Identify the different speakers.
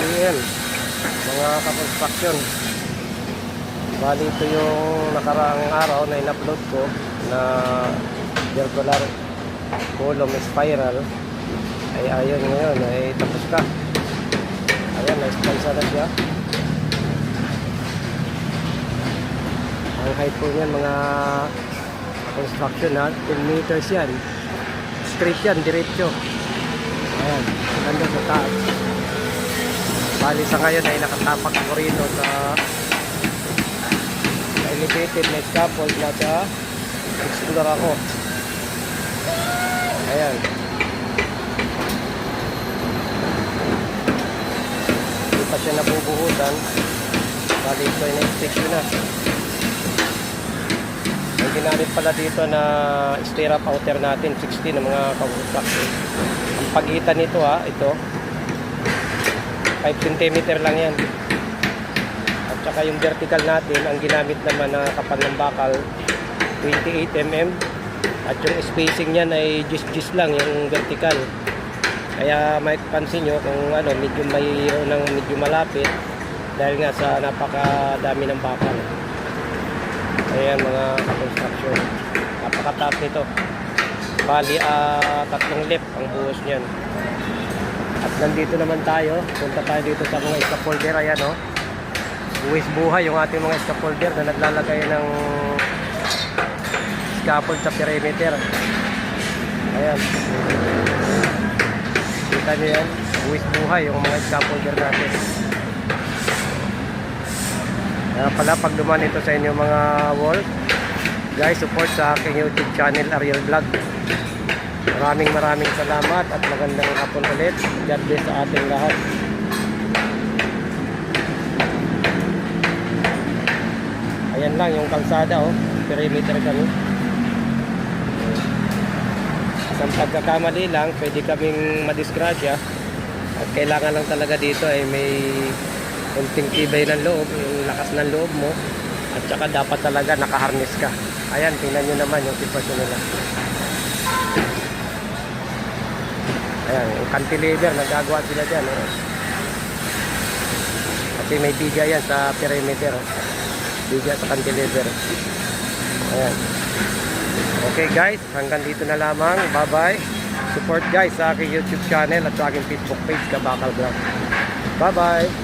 Speaker 1: PM mga ka-construction. Bali ito yung nakaraang araw na in-upload ko na circular column spiral ay ayon ngayon ay tapos ka. Ayan, na-splice na siya. Ang height po niyan mga construction na 10 meters yan. Straight yan, diretso. Ayan, nandun sa taas. Bali sa ngayon ay nakatapak ako rito sa elevated na scaffold na sa explore ako. Ayan. Hindi pa siya nabubuhutan. Bali ito ay na-stick na. Ang ginamit pala dito na stirrup outer natin 60 na mga construction. Ang pagitan nito ito 5 cm lang yan. At saka yung vertical natin, ang ginamit naman na kapal ng bakal 28 mm. At yung spacing niyan ay gis lang yung vertical. Kaya may pansin nyo kung ano, medyo malapit dahil nga sa napakadami ng bakal. Ayan mga construction. Napakataas nito. Bali 3 lip ang buhos niyan. At nandito naman tayo. Punta tayo dito sa mga scaffolder. Ayan buwis buhay yung ating mga scaffolder na naglalagay ng scaffold sa perimeter. Ayan. Kita nyo yan. Buwis buhay yung mga scaffolder natin. Kaya pala pag duman ito sa inyo mga wall, guys, support sa aking YouTube channel Ariel Vlog. Maraming salamat at magandang hapon ulit. God bless sa ating lahat. Ayan lang yung kalsada perimeter kami. Sa pagkakamali lang, pwede kaming madisgrasya. At kailangan lang talaga dito ay may kunting tibay ng loob, yung lakas ng loob mo. At saka dapat talaga nakaharness ka. Ayan, tingnan nyo naman yung sitwasyon nila. Ayan, yung cantilever, nagagawa sila dyan. Kasi may biga yan sa perimeter. Biga sa cantilever. Ayan. Okay guys, hanggang dito na lamang. Bye bye. Support guys sa aking YouTube channel at sa aking Facebook page, Kabakal Vlog. Bye bye.